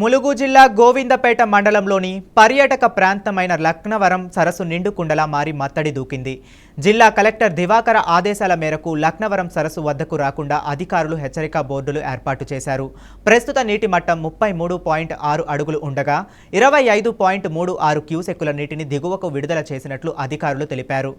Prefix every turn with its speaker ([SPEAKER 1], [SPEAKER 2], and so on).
[SPEAKER 1] ములుగు జిల్లా గోవిందపేట మండలంలోని పర్యాటక ప్రాంతమైన లక్నవరం సరస్సు నిండుకుండలా మారి మత్తడి దూకింది. జిల్లా కలెక్టర్ దివాకర ఆదేశాల మేరకు లక్నవరం సరస్సు వద్దకు రాకుండా అధికారులు హెచ్చరిక బోర్డులు ఏర్పాటు చేశారు. ప్రస్తుత నీటి మట్టం 33.6 అడుగులు ఉండగా 25.36 క్యూసెక్కుల నీటిని దిగువకు విడుదల చేసినట్లు అధికారులు తెలిపారు.